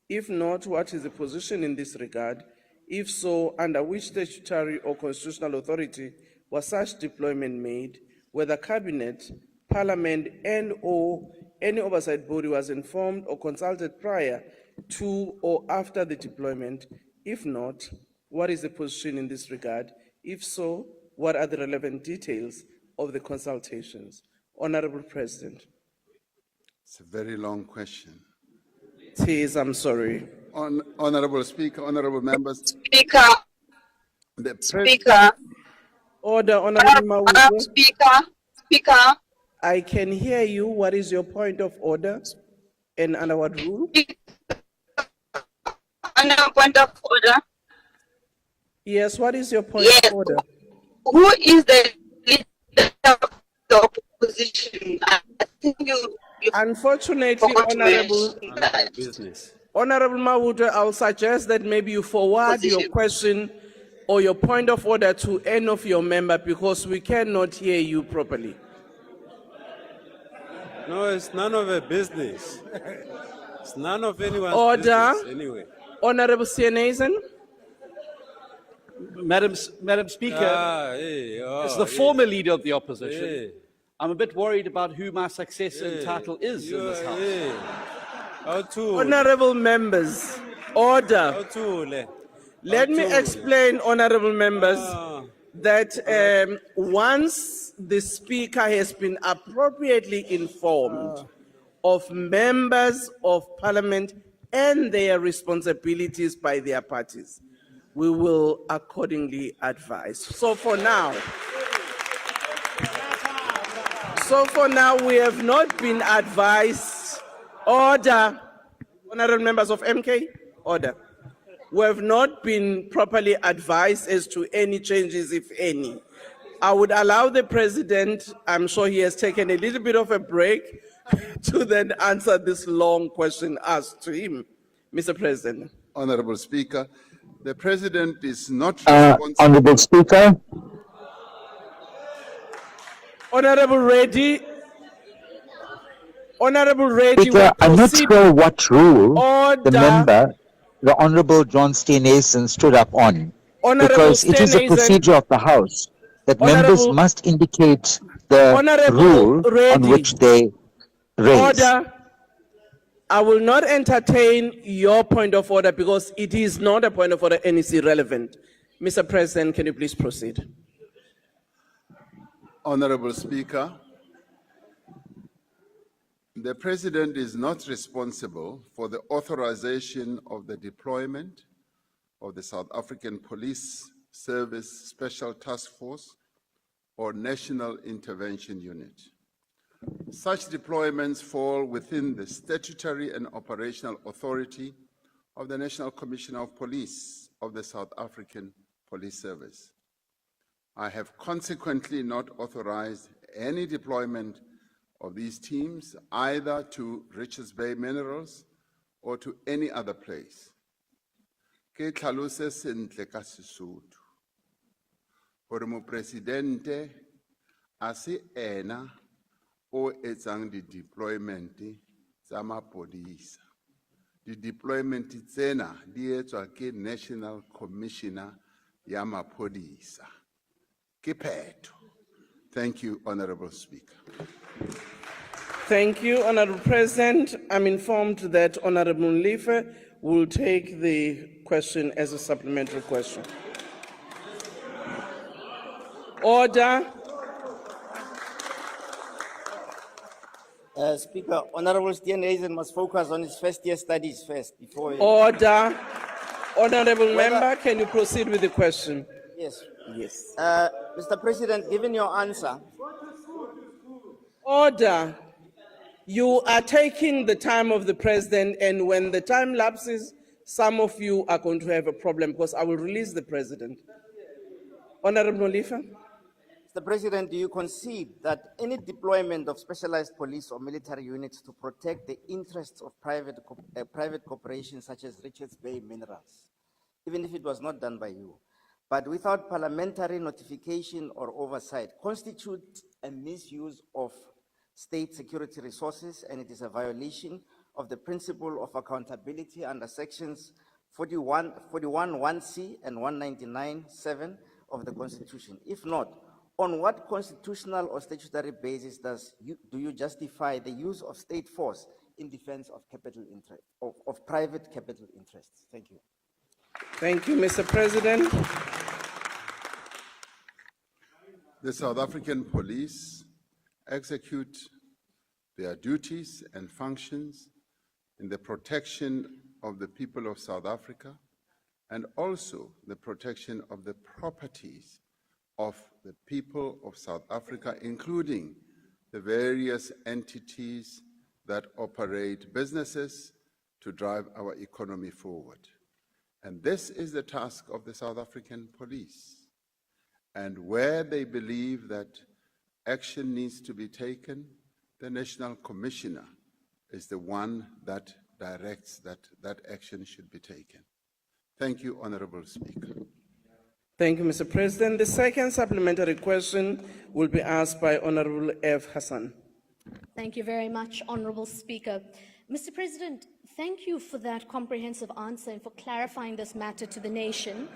If not, what is the position in this regard? If so, under which statutory or constitutional authority was such deployment made, whether Cabinet, Parliament, and/or any oversight body was informed or consulted prior to or after the deployment? If not, what is the position in this regard? If so, what are the relevant details of the consultations? Honorable President. It's a very long question. It is, I'm sorry. Honorable Speaker, honorable members. Speaker. The Speaker. Order, Honorable Mawude. Speaker. I can hear you. What is your point of order? And under what rule? Under point of order. Yes, what is your point Yes. of order? Who is the leader of the opposition? I think you Unfortunately, forgot to Honorable mention that. Honorable Mawude, I'll suggest that maybe you forward your question or your point of order to any of your member because we cannot hear you properly. No, it's none of a business. It's none of anyone's Order. business anyway. Honorable Sienesen. Madam Speaker, as the former leader of the opposition, Hey. I'm a bit worried about who my successor in title is in this house. How to? Honorable members, order. How to? Let me explain, honorable members, that once the speaker has been appropriately informed of members of parliament and their responsibilities by their parties, we will accordingly advise. So for now, we have not been advised. Order, honorable members of MK, order. We have not been properly advised as to any changes, if any. I would allow the president, I'm sure he has taken a little bit of a break, to then answer this long question asked to him. Mr. President. Honorable Speaker, the President is not responsible. Honorable Speaker. Honorable Reddy. Honorable Reddy. Speaker, I'm not sure what rule Order. the member, the Honorable John Steenhuisen, stood up on. Honorable Because it is a Steenhuisen. procedure of the House that members Honorable- must indicate the Honorable rule Reddy. on which they raise. Order. I will not entertain your point of order because it is not a point of order and it's irrelevant. Mr. President, can you please proceed? Honorable Speaker, the President is not responsible for the authorization of the deployment of the South African Police Service Special Task Force or National Intervention Unit. Such deployments fall within the statutory and operational authority of the National Commissioner of Police of the South African Police Service. I have consequently not authorized any deployment of these teams either to Richards Bay Minerals or to any other place. Ke tlhalose sentle ka Sesotho gore mopresidente a se ena o etsang di-deployment tsa mapodisa. Di-deployment tsena di etswa ke National Commissioner ya mapodisa. Ke phetho. Thank you, Honorable Speaker. Thank you, Honorable President. I'm informed that Honorable Mlife will take the question as a supplementary question. Order. Speaker, Honorable Steenhuisen must focus on his first-year studies first before. Order. Honorable member, can you proceed with the question? Yes. Yes. Mr. President, given your answer, Order. You are taking the time of the president, and when the time lapses, some of you are going to have a problem because I will release the president. Honorable Mlife. Mr. President, do you concede that any deployment of specialized police or military units to protect the interests of private corporations such as Richards Bay Minerals, even if it was not done by you, but without parliamentary notification or oversight, constitutes a misuse of state security resources, and it is a violation of the principle of accountability under sections 41(1)(c) and 199(7) of the Constitution? If not, on what constitutional or statutory basis do you justify the use of state force in defense of capital interest, of private capital interests? Thank you. Thank you, Mr. President. The South African police execute their duties and functions in the protection of the people of South Africa and also the protection of the properties of the people of South Africa, including the various entities that operate businesses to drive our economy forward. And this is the task of the South African police. And where they believe that action needs to be taken, the National Commissioner is the one that directs that action should be taken. Thank you, Honorable Speaker. Thank you, Mr. President. The second supplementary question will be asked by Honorable F. Hassan. Thank you very much, Honorable Speaker. Mr. President, thank you for that comprehensive answer and for clarifying this matter to the nation.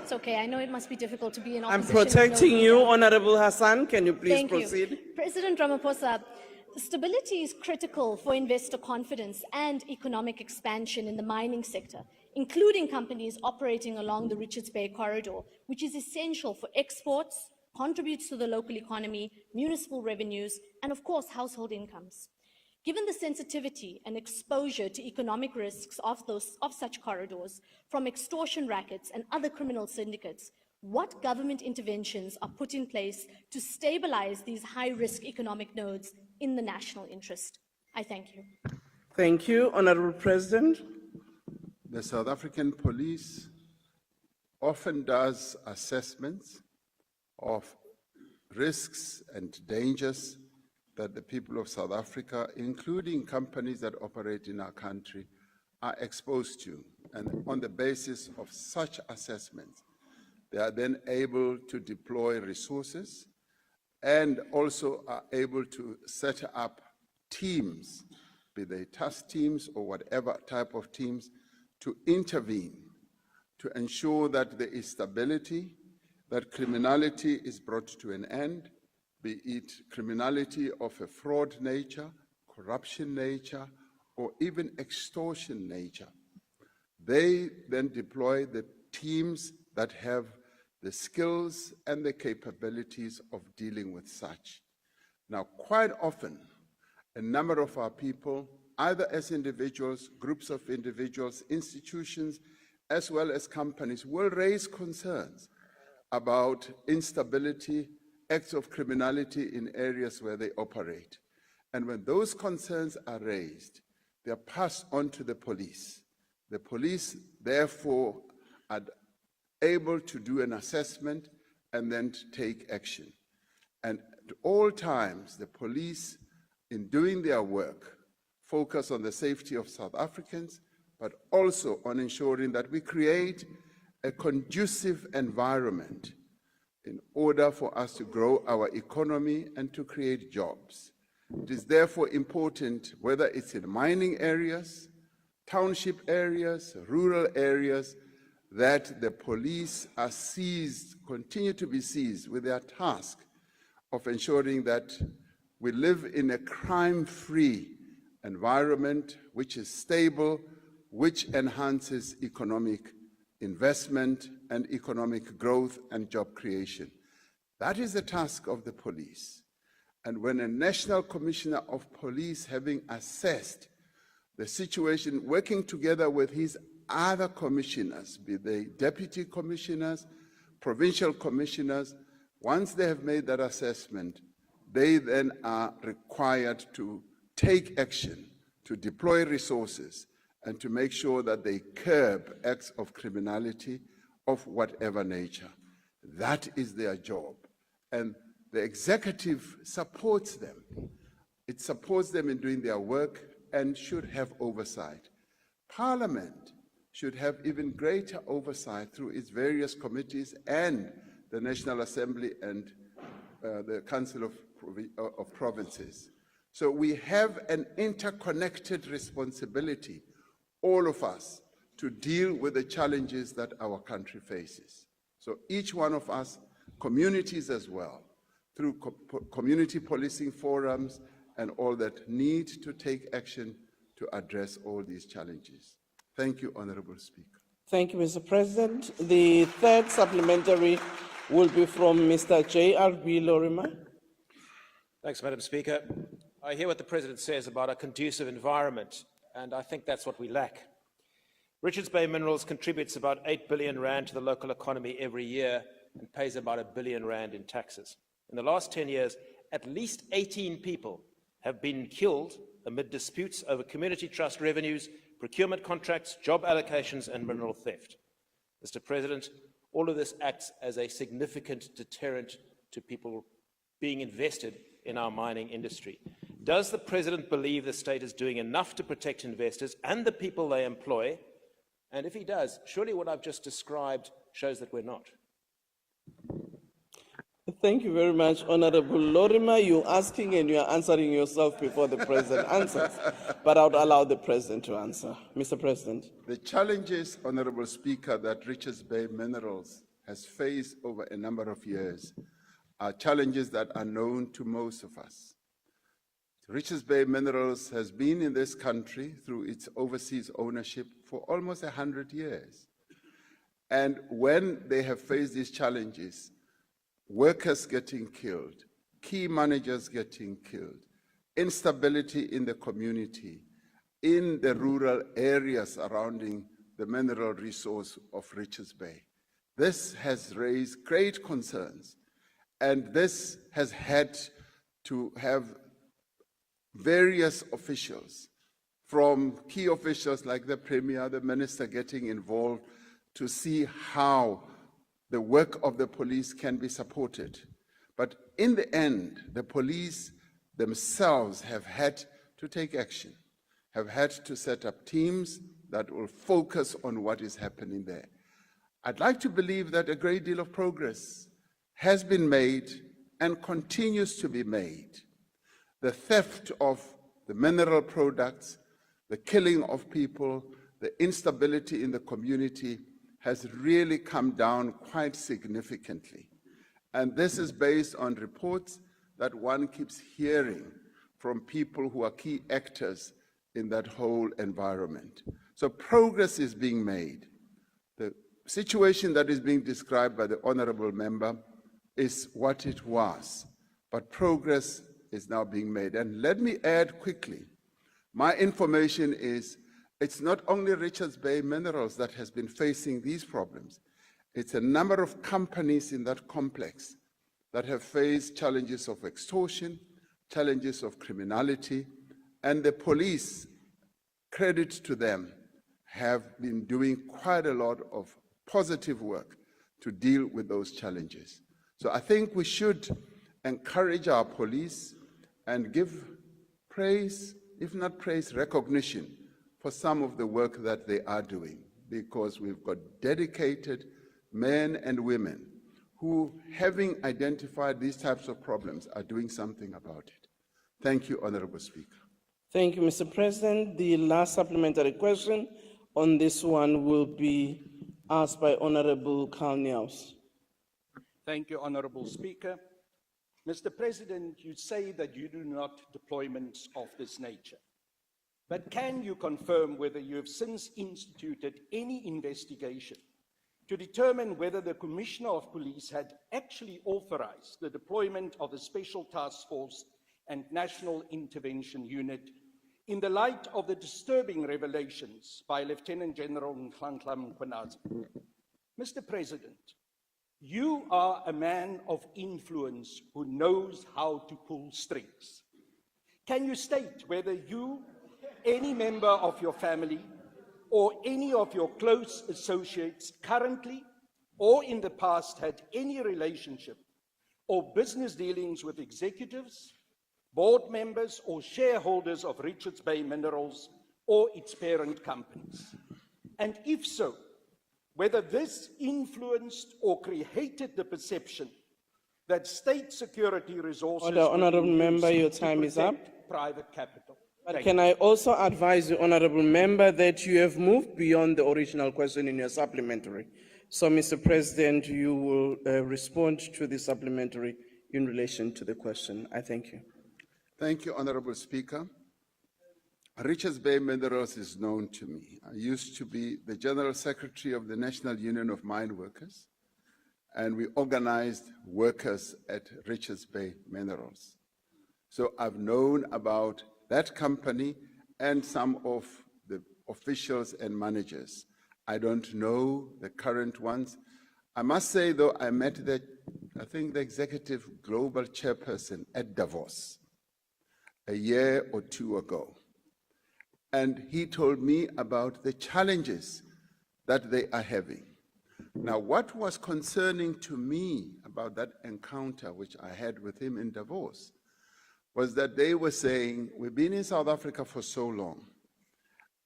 It's okay, I know it must be difficult to be in opposition. I'm protecting you, Honorable Hassan. Can you please Thank proceed? you. President Ramaphosa, stability is critical for investor confidence and economic expansion in the mining sector, including companies operating along the Richards Bay corridor, which is essential for exports, contributes to the local economy, municipal revenues, and of course, household incomes. Given the sensitivity and exposure to economic risks of such corridors, from extortion rackets and other criminal syndicates, what government interventions are put in place to stabilize these high-risk economic nodes in the national interest? I thank you. Thank you, Honorable President. The South African police often does assessments of risks and dangers that the people of South Africa, including companies that operate in our country, are exposed to. And on the basis of such assessments, they are then able to deploy resources and also are able to set up teams, be they task teams or whatever type of teams, to intervene, to ensure that there is stability, that criminality is brought to an end, be it criminality of a fraud nature, corruption nature, or even extortion nature. They then deploy the teams that have the skills and the capabilities of dealing with such. Now, quite often, a number of our people, either as individuals, groups of individuals, institutions, as well as companies, will raise concerns about instability, acts of criminality in areas where they operate. And when those concerns are raised, they are passed on to the police. The police, therefore, are able to do an assessment and then to take action. And at all times, the police, in doing their work, focus on the safety of South Africans, but also on ensuring that we create a conducive environment in order for us to grow our economy and to create jobs. It is therefore important, whether it's in mining areas, township areas, rural areas, that the police are seized, continue to be seized with their task of ensuring that we live in a crime-free environment which is stable, which enhances economic investment and economic growth and job creation. That is the task of the police. And when a National Commissioner of Police, having assessed the situation, working together with his other commissioners, be they deputy commissioners, provincial commissioners, once they have made that assessment, they then are required to take action, to deploy resources, and to make sure that they curb acts of criminality of whatever nature. That is their job. And the executive supports them. It supports them in doing their work and should have oversight. Parliament should have even greater oversight through its various committees and the National Assembly and the Council of Provinces, So we have an interconnected responsibility, all of us, to deal with the challenges that our country faces. So each one of us, communities as well, through community policing forums and all that, need to take action to address all these challenges. Thank you, Honorable Speaker. Thank you, Mr. President. The third supplementary will be from Mr. J.R.B. Lorimer. Thanks, Madam Speaker. I hear what the President says about a conducive environment, and I think that's what we lack. Richards Bay Minerals contributes about 8 billion rand to the local economy every year and pays about R1 billion in taxes. In the last 10 years, at least 18 people have been killed amid disputes over community trust revenues, procurement contracts, job allocations, and mineral theft. Mr. President, all of this acts as a significant deterrent to people being invested in our mining industry. Does the President believe the state is doing enough to protect investors and the people they employ? And if he does, surely what I've just described shows that we're not. Thank you very much, Honorable Lorimer. You're asking and you're answering yourself before the President answers. But I would allow the President to answer. Mr. President. The challenges, Honorable Speaker, that Richards Bay Minerals has faced over a number of years are challenges that are known to most of us. Richards Bay Minerals has been in this country through its overseas ownership for almost 100 years. And when they have faced these challenges, workers getting killed, key managers getting killed, instability in the community, in the rural areas surrounding the mineral resource of Richards Bay. This has raised great concerns, and this has had to have various officials, from key officials like the Premier, the Minister, getting involved to see how the work of the police can be supported. But in the end, the police themselves have had to take action, have had to set up teams that will focus on what is happening there. I'd like to believe that a great deal of progress has been made and continues to be made. The theft of the mineral products, the killing of people, the instability in the community has really come down quite significantly. And this is based on reports that one keeps hearing from people who are key actors in that whole environment. So progress is being made. The situation that is being described by the honorable member is what it was, but progress is now being made. And let me add quickly, my information is it's not only Richards Bay Minerals that has been facing these problems. It's a number of companies in that complex that have faced challenges of extortion, challenges of criminality, and the police, credit to them, have been doing quite a lot of positive work to deal with those challenges. So I think we should encourage our police and give praise, if not praise, recognition for some of the work that they are doing, because we've got dedicated men and women who, having identified these types of problems, are doing something about it. Thank you, Honorable Speaker. Thank you, Mr. President. The last supplementary question on this one will be asked by Honorable Carl Niels. Thank you, Honorable Speaker. Mr. President, you say that you do not deployments of this nature. But can you confirm whether you have since instituted any investigation to determine whether the Commissioner of Police had actually authorized the deployment of the Special Task Force and National Intervention Unit in the light of the disturbing revelations by Lieutenant General Nhlanhla Mkhwanazi? Mr. President, you are a man of influence who knows how to pull strings. Can you state whether you, any member of your family, or any of your close associates currently or in the past had any relationship or business dealings with executives, board members, or shareholders of Richards Bay Minerals or its parent companies? And if so, whether this influenced or created the perception that state security resources... Honorable member, your time is up. private capital. But can I also advise the honourable member that you have moved beyond the original question in your supplementary? So, Mr. President, you will respond to the supplementary in relation to the question. I thank you. Thank you, Honorable Speaker. Richards Bay Minerals is known to me. I used to be the General Secretary of the National Union of Mine Workers, and we organized workers at Richards Bay Minerals. So I've known about that company and some of the officials and managers. I don't know the current ones. I must say, though, I met the executive global chairperson at Davos a year or two ago. And he told me about the challenges that they are having. Now, what was concerning to me about that encounter which I had with him in Davos was that they were saying, we've been in South Africa for so long,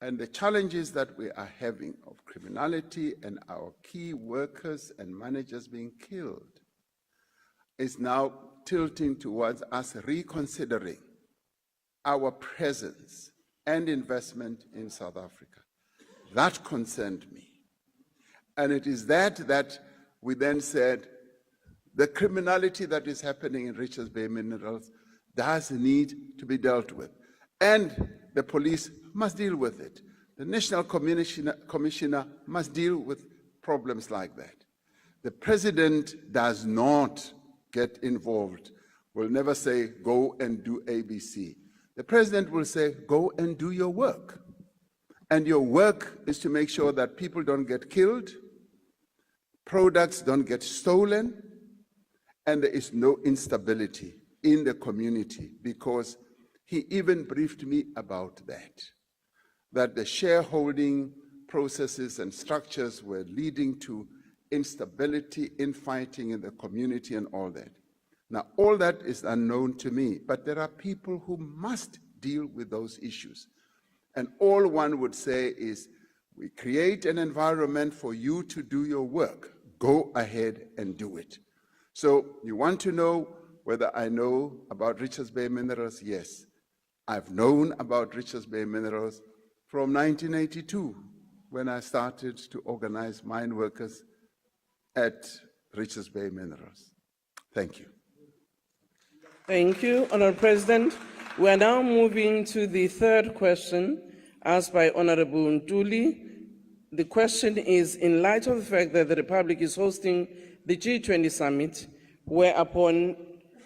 and the challenges that we are having of criminality and our key workers and managers being killed is now tilting towards us reconsidering our presence and investment in South Africa. That concerned me. And it is that we then said, the criminality that is happening in Richards Bay Minerals does need to be dealt with. And the police must deal with it. The National Commissioner must deal with problems like that. The president does not get involved, will never say, go and do ABC. The president will say, go and do your work. And your work is to make sure that people don't get killed, products don't get stolen, and there is no instability in the community, because he even briefed me about that the shareholding processes and structures were leading to instability, infighting in the community and all that. Now, all that is unknown to me, but there are people who must deal with those issues. And all one would say is, we create an environment for you to do your work. Go ahead and do it. So you want to know whether I know about Richards Bay Minerals? Yes. I've known about Richards Bay Minerals from 1982, when I started to organize mine workers at Richards Bay Minerals. Thank you. Thank you, Honourable President. We are now moving to the third question asked by Honourable Ntuli. The question is, in light of the fact that the Republic is hosting the G20 summit, whereupon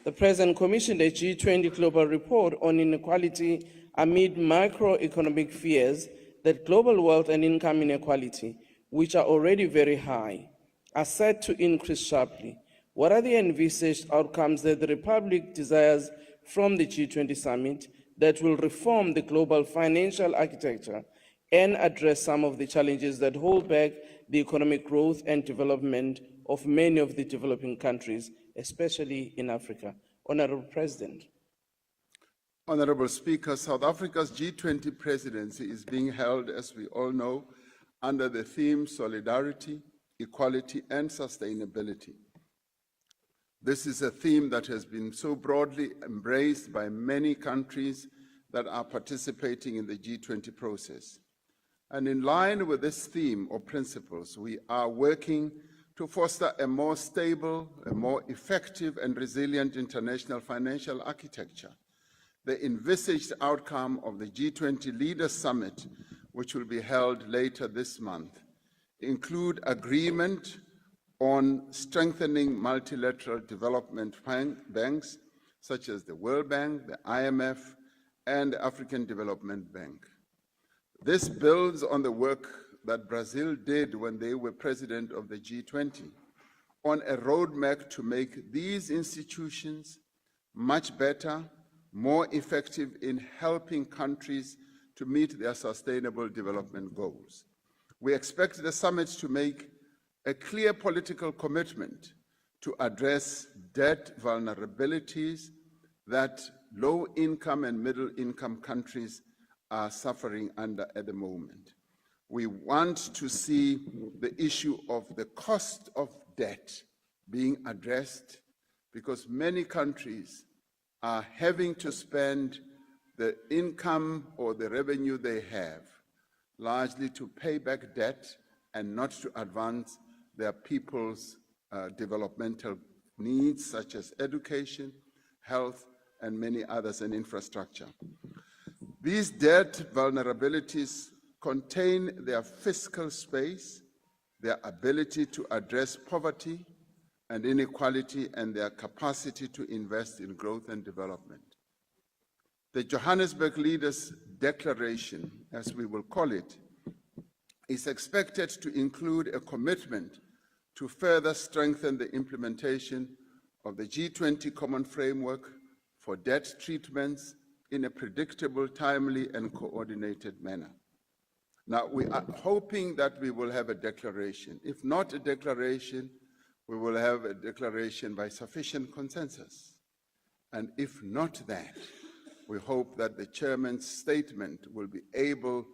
the President commissioned a G20 global report on inequality amid macroeconomic fears that global wealth and income inequality, which are already very high, are set to increase sharply. What are the envisaged outcomes that the Republic desires from the G20 summit that will reform the global financial architecture and address some of the challenges that hold back the economic growth and development of many of the developing countries, especially in Africa? Honourable President. Honourable Speaker, South Africa's G20 presidency is being held, as we all know, under the theme Solidarity, Equality and Sustainability. This is a theme that has been so broadly embraced by many countries that are participating in the G20 process. And in line with this theme or principles, we are working to foster a more stable, a more effective and resilient international financial architecture. The envisaged outcome of the G20 Leaders Summit, which will be held later this month, include agreement on strengthening multilateral development banks, such as the World Bank, the IMF, and the African Development Bank. This builds on the work that Brazil did when they were president of the G20, on a roadmap to make these institutions much better, more effective in helping countries to meet their sustainable development goals. We expect the summit to make a clear political commitment to address debt vulnerabilities that low-income and middle-income countries are suffering under at the moment. We want to see the issue of the cost of debt being addressed, because many countries are having to spend the income or the revenue they have largely to pay back debt and not to advance their people's developmental needs such as education, health, and many others, and infrastructure. These debt vulnerabilities contain their fiscal space, their ability to address poverty and inequality, and their capacity to invest in growth and development. The Johannesburg Leaders' Declaration, as we will call it, is expected to include a commitment to further strengthen the implementation of the G20 Common Framework for debt treatments in a predictable, timely, and coordinated manner. Now, we are hoping that we will have a declaration. If not a declaration, we will have a declaration by sufficient consensus. And if not that, we hope that the chairman's statement will be able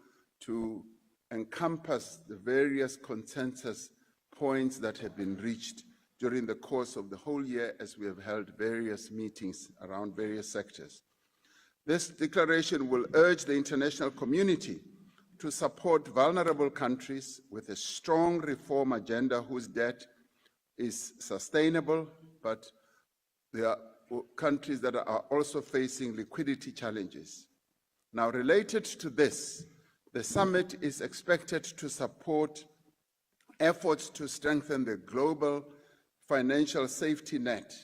to encompass the various consensus points that have been reached during the course of the whole year as we have held various meetings around various sectors. This declaration will urge the international community to support vulnerable countries with a strong reform agenda whose debt is sustainable, but there are countries that are also facing liquidity challenges. Now, related to this, the summit is expected to support efforts to strengthen the global financial safety net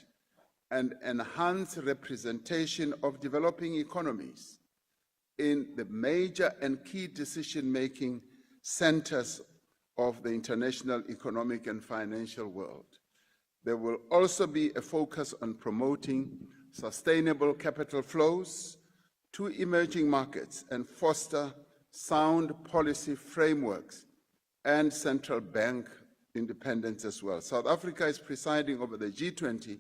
and enhance representation of developing economies in the major and key decision-making centers of the international economic and financial world. There will also be a focus on promoting sustainable capital flows to emerging markets and foster sound policy frameworks and central bank independence as well. South Africa is presiding over the G20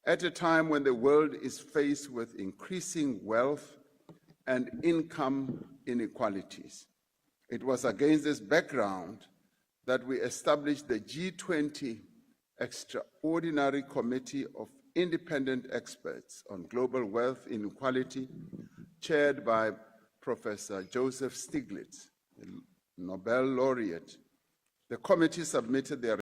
at a time when the world is faced with increasing wealth and income inequalities. It was against this background that we established the G20 Extraordinary Committee of Independent Experts on Global Wealth Inequality, chaired by Professor Joseph Stiglitz, the Nobel laureate. The committee submitted their